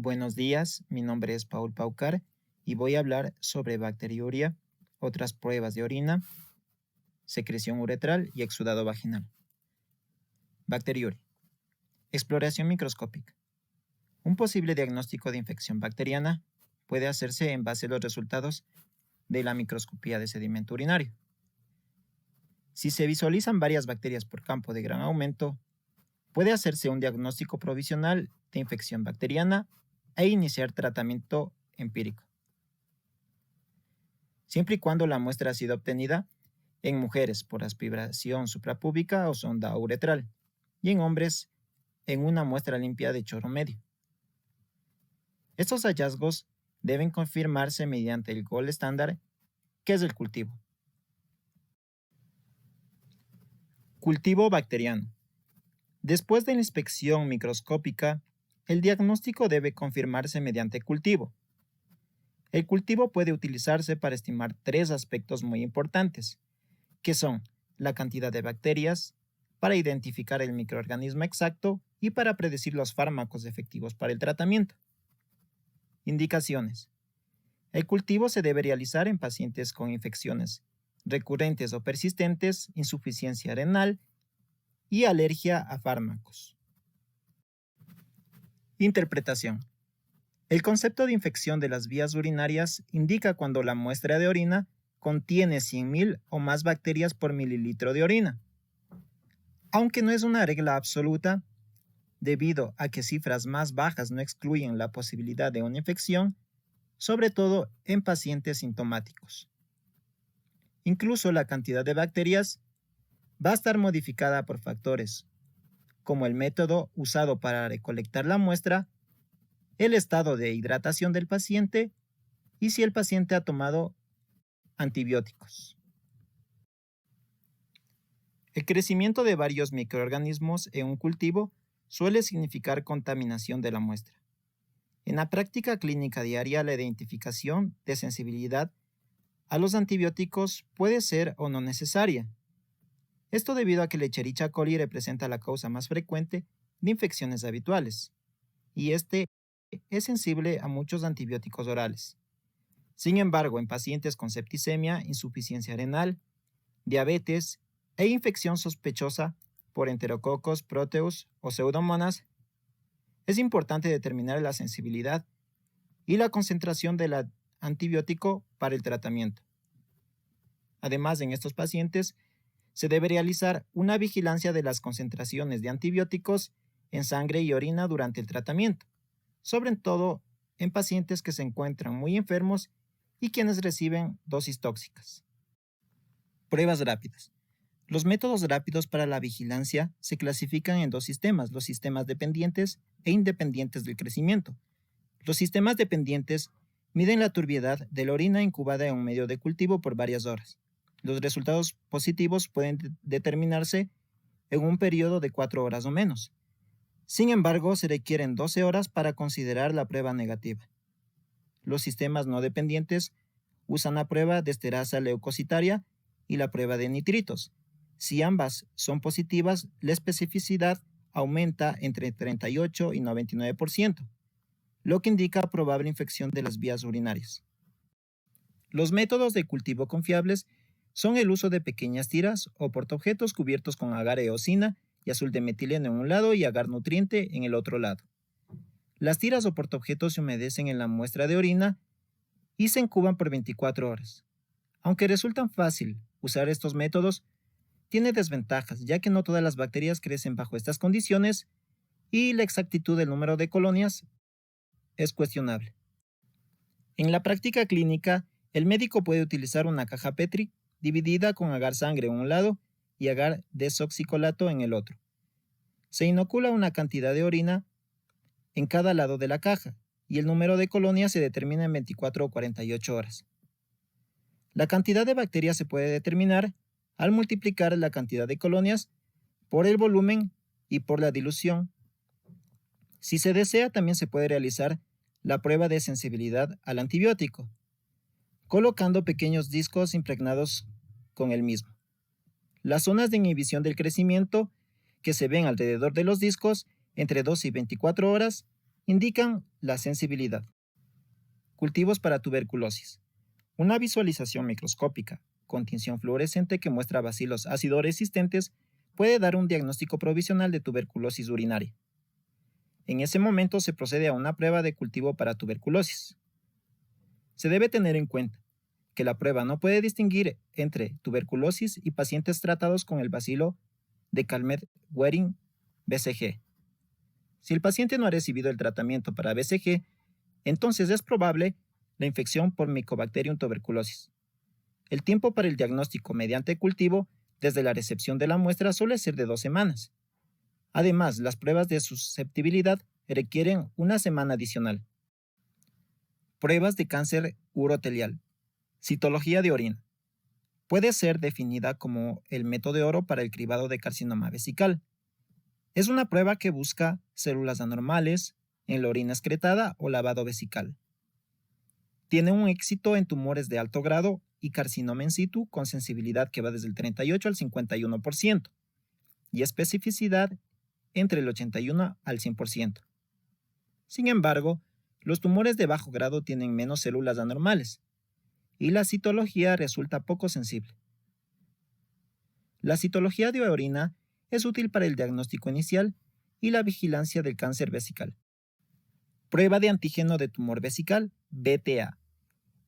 Buenos días, mi nombre es Paul Paucar y voy a hablar sobre bacteriuria, otras pruebas de orina, secreción uretral y exudado vaginal. Bacteriuria. Exploración microscópica. Un posible diagnóstico de infección bacteriana puede hacerse en base a los resultados de la microscopía de sedimento urinario. Si se visualizan varias bacterias por campo de gran aumento, puede hacerse un diagnóstico provisional de infección bacteriana e iniciar tratamiento empírico, siempre y cuando la muestra ha sido obtenida en mujeres por aspiración suprapúbica o sonda uretral y en hombres en una muestra limpia de chorro medio. Estos hallazgos deben confirmarse mediante el gold estándar, que es el cultivo. Cultivo bacteriano. Después de la inspección microscópica, el diagnóstico debe confirmarse mediante cultivo. El cultivo puede utilizarse para estimar tres aspectos muy importantes, que son la cantidad de bacterias, para identificar el microorganismo exacto y para predecir los fármacos efectivos para el tratamiento. Indicaciones. El cultivo se debe realizar en pacientes con infecciones recurrentes o persistentes, insuficiencia renal y alergia a fármacos. Interpretación. El concepto de infección de las vías urinarias indica cuando la muestra de orina contiene 100.000 o más bacterias por mililitro de orina. Aunque no es una regla absoluta, debido a que cifras más bajas no excluyen la posibilidad de una infección, sobre todo en pacientes sintomáticos. Incluso la cantidad de bacterias va a estar modificada por factores, como el método usado para recolectar la muestra, el estado de hidratación del paciente y si el paciente ha tomado antibióticos. El crecimiento de varios microorganismos en un cultivo suele significar contaminación de la muestra. En la práctica clínica diaria, la identificación de sensibilidad a los antibióticos puede ser o no necesaria. Esto debido a que el Escherichia coli representa la causa más frecuente de infecciones habituales, y este es sensible a muchos antibióticos orales. Sin embargo, en pacientes con septicemia, insuficiencia renal, diabetes e infección sospechosa por enterococos, proteus o pseudomonas, es importante determinar la sensibilidad y la concentración del antibiótico para el tratamiento. Además, en estos pacientes se debe realizar una vigilancia de las concentraciones de antibióticos en sangre y orina durante el tratamiento, sobre todo en pacientes que se encuentran muy enfermos y quienes reciben dosis tóxicas. Pruebas rápidas. Los métodos rápidos para la vigilancia se clasifican en dos sistemas, los sistemas dependientes e independientes del crecimiento. Los sistemas dependientes miden la turbiedad de la orina incubada en un medio de cultivo por varias horas. Los resultados positivos pueden determinarse en un periodo de 4 horas o menos. Sin embargo, se requieren 12 horas para considerar la prueba negativa. Los sistemas no dependientes usan la prueba de esterasa leucocitaria y la prueba de nitritos. Si ambas son positivas, la especificidad aumenta entre 38 y 99%, lo que indica probable infección de las vías urinarias. Los métodos de cultivo confiables son el uso de pequeñas tiras o portaobjetos cubiertos con agar eosina y azul de metileno en un lado y agar nutriente en el otro lado. Las tiras o portaobjetos se humedecen en la muestra de orina y se incuban por 24 horas. Aunque resultan fácil usar estos métodos, tiene desventajas, ya que no todas las bacterias crecen bajo estas condiciones y la exactitud del número de colonias es cuestionable. En la práctica clínica, el médico puede utilizar una caja Petri dividida con agar sangre en un lado y agar desoxicolato en el otro. Se inocula una cantidad de orina en cada lado de la caja y el número de colonias se determina en 24 o 48 horas. La cantidad de bacterias se puede determinar al multiplicar la cantidad de colonias por el volumen y por la dilución. Si se desea, también se puede realizar la prueba de sensibilidad al antibiótico, colocando pequeños discos impregnados con el mismo. Las zonas de inhibición del crecimiento que se ven alrededor de los discos entre 2 y 24 horas indican la sensibilidad. Cultivos para tuberculosis. Una visualización microscópica con tinción fluorescente que muestra bacilos ácido resistentes puede dar un diagnóstico provisional de tuberculosis urinaria. En ese momento se procede a una prueba de cultivo para tuberculosis. Se debe tener en cuenta que la prueba no puede distinguir entre tuberculosis y pacientes tratados con el bacilo de Calmette-Guerin BCG. Si el paciente no ha recibido el tratamiento para BCG, entonces es probable la infección por Mycobacterium tuberculosis. El tiempo para el diagnóstico mediante cultivo desde la recepción de la muestra suele ser de 2 semanas. Además, las pruebas de susceptibilidad requieren una semana adicional. Pruebas de cáncer urotelial. Citología de orina. Puede ser definida como el método de oro para el cribado de carcinoma vesical. Es una prueba que busca células anormales en la orina excretada o lavado vesical. Tiene un éxito en tumores de alto grado y carcinoma in situ con sensibilidad que va desde el 38 al 51% y especificidad entre el 81 al 100%. Sin embargo, los tumores de bajo grado tienen menos células anormales y la citología resulta poco sensible. La citología de orina es útil para el diagnóstico inicial y la vigilancia del cáncer vesical. Prueba de antígeno de tumor vesical, BTA.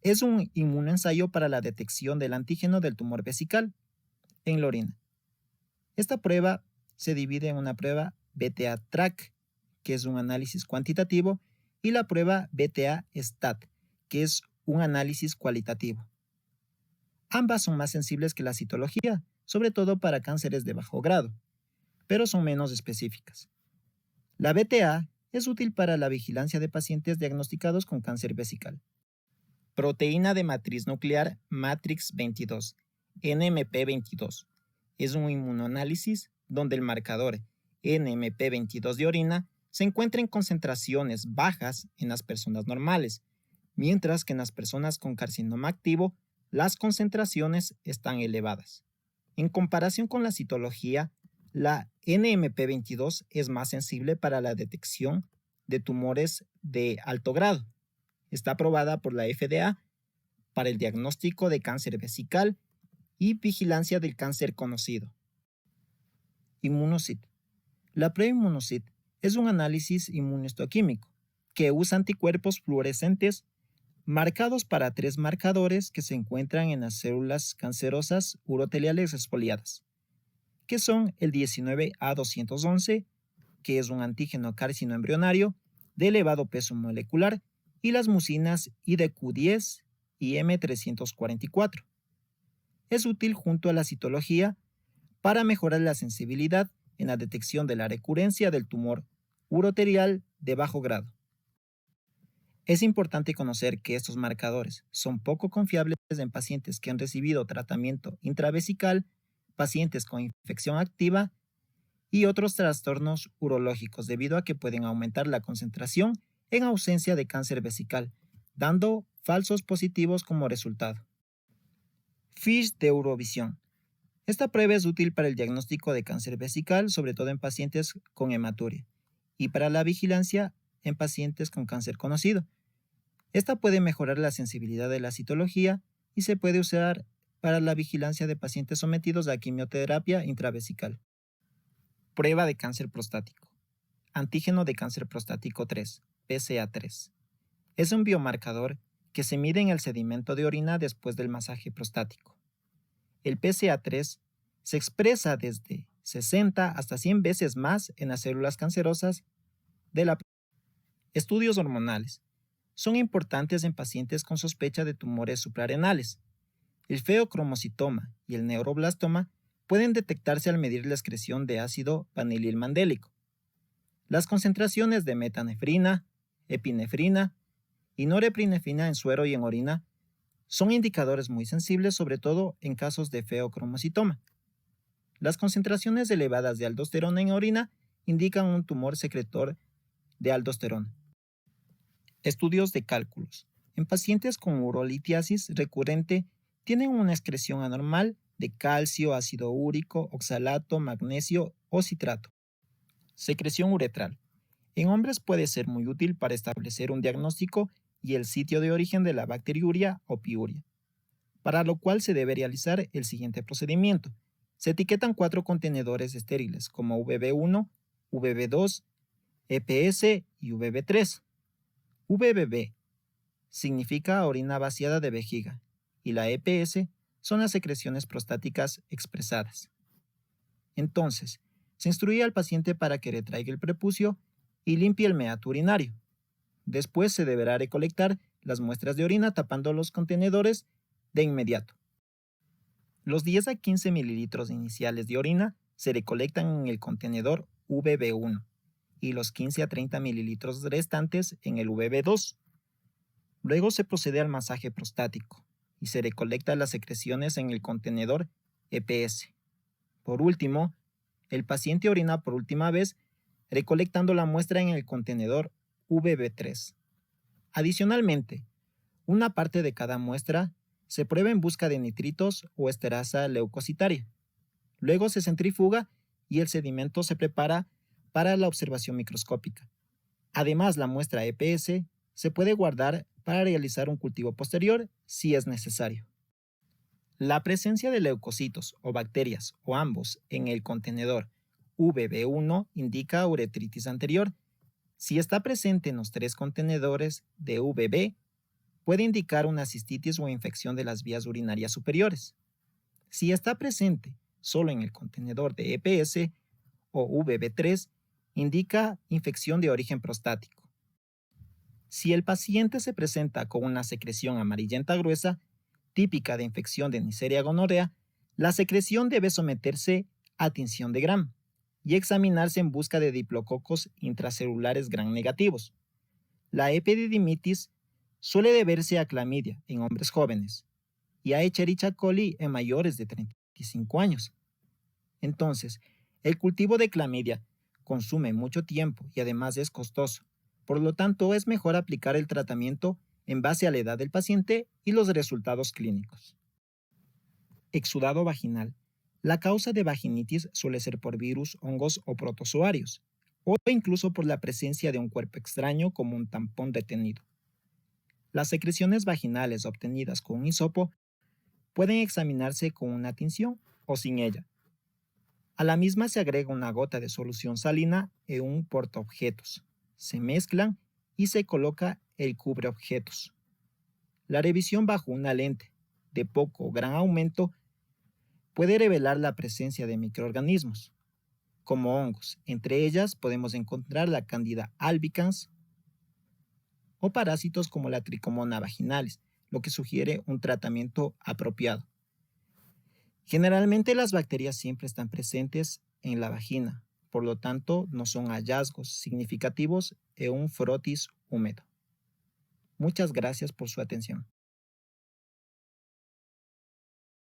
Es un inmunoensayo para la detección del antígeno del tumor vesical en la orina. Esta prueba se divide en una prueba BTA-TRAC, que es un análisis cuantitativo, y la prueba BTA-STAT, que es un análisis cualitativo. Ambas son más sensibles que la citología, sobre todo para cánceres de bajo grado, pero son menos específicas. La BTA es útil para la vigilancia de pacientes diagnosticados con cáncer vesical. Proteína de matriz nuclear Matrix 22, NMP22. Es un inmunoanálisis donde el marcador NMP22 de orina se encuentra en concentraciones bajas en las personas normales, mientras que en las personas con carcinoma activo las concentraciones están elevadas. En comparación con la citología, la NMP22 es más sensible para la detección de tumores de alto grado. Está aprobada por la FDA para el diagnóstico de cáncer vesical y vigilancia del cáncer conocido. Immunocyte. La prueba Immunocyte es un análisis inmunohistoquímico que usa anticuerpos fluorescentes marcados para 3 marcadores que se encuentran en las células cancerosas uroteliales exfoliadas, que son el 19A211, que es un antígeno carcinoembrionario de elevado peso molecular, y las mucinas IDQ10 y M344. Es útil junto a la citología para mejorar la sensibilidad en la detección de la recurrencia del tumor urotelial de bajo grado. Es importante conocer que estos marcadores son poco confiables en pacientes que han recibido tratamiento intravesical, pacientes con infección activa y otros trastornos urológicos debido a que pueden aumentar la concentración en ausencia de cáncer vesical, dando falsos positivos como resultado. FISH de urovisión. Esta prueba es útil para el diagnóstico de cáncer vesical, sobre todo en pacientes con hematuria, y para la vigilancia en pacientes con cáncer conocido. Esta puede mejorar la sensibilidad de la citología y se puede usar para la vigilancia de pacientes sometidos a quimioterapia intravesical. Prueba de cáncer prostático. Antígeno de cáncer prostático 3, PSA3. Es un biomarcador que se mide en el sedimento de orina después del masaje prostático. El PSA3 se expresa desde 60 hasta 100 veces más en las células cancerosas de la prostática. Estudios hormonales. Son importantes en pacientes con sospecha de tumores suprarrenales. El feocromocitoma y el neuroblastoma pueden detectarse al medir la excreción de ácido vanililmandélico. Las concentraciones de metanefrina, epinefrina y norepinefrina en suero y en orina son indicadores muy sensibles, sobre todo en casos de feocromocitoma. Las concentraciones elevadas de aldosterona en orina indican un tumor secretor de aldosterona. Estudios de cálculos. En pacientes con urolitiasis recurrente tienen una excreción anormal de calcio, ácido úrico, oxalato, magnesio o citrato. Secreción uretral. En hombres puede ser muy útil para establecer un diagnóstico y el sitio de origen de la bacteriuria o piuria, para lo cual se debe realizar el siguiente procedimiento. Se etiquetan 4 contenedores estériles como VB1, VB2, EPS y VB3. VBB significa orina vaciada de vejiga y la EPS son las secreciones prostáticas expresadas. Entonces, se instruye al paciente para que retraiga el prepucio y limpie el meato urinario. Después se deberá recolectar las muestras de orina tapando los contenedores de inmediato. Los 10 a 15 mililitros iniciales de orina se recolectan en el contenedor VB1 y los 15 a 30 mililitros restantes en el VB2. Luego se procede al masaje prostático y se recolectan las secreciones en el contenedor EPS. Por último, el paciente orina por última vez recolectando la muestra en el contenedor VB3. Adicionalmente, una parte de cada muestra se prueba en busca de nitritos o esterasa leucocitaria. Luego se centrifuga y el sedimento se prepara para la observación microscópica. Además, la muestra EPS se puede guardar para realizar un cultivo posterior si es necesario. La presencia de leucocitos o bacterias o ambos en el contenedor VB1 indica uretritis anterior. Si está presente en los 3 contenedores de VB, puede indicar una cistitis o infección de las vías urinarias superiores. Si está presente solo en el contenedor de EPS o VB3, indica infección de origen prostático. Si el paciente se presenta con una secreción amarillenta gruesa, típica de infección de Neisseria gonorrea, la secreción debe someterse a tinción de Gram y examinarse en busca de diplococos intracelulares Gram negativos. La epididimitis suele deberse a clamidia en hombres jóvenes y a Escherichia coli en mayores de 35 años. Entonces, el cultivo de clamidia consume mucho tiempo y además es costoso. Por lo tanto, es mejor aplicar el tratamiento en base a la edad del paciente y los resultados clínicos. Exudado vaginal. La causa de vaginitis suele ser por virus, hongos o protozoarios, o incluso por la presencia de un cuerpo extraño como un tampón retenido. Las secreciones vaginales obtenidas con un hisopo pueden examinarse con una tinción o sin ella. A la misma se agrega una gota de solución salina en un portaobjetos. Se mezclan y se coloca el cubreobjetos. La revisión bajo una lente de poco o gran aumento puede revelar la presencia de microorganismos, como hongos. Entre ellas podemos encontrar la Candida albicans o parásitos como la Trichomona vaginalis, lo que sugiere un tratamiento apropiado. Generalmente las bacterias siempre están presentes en la vagina, por lo tanto no son hallazgos significativos en un frotis húmedo. Muchas gracias por su atención.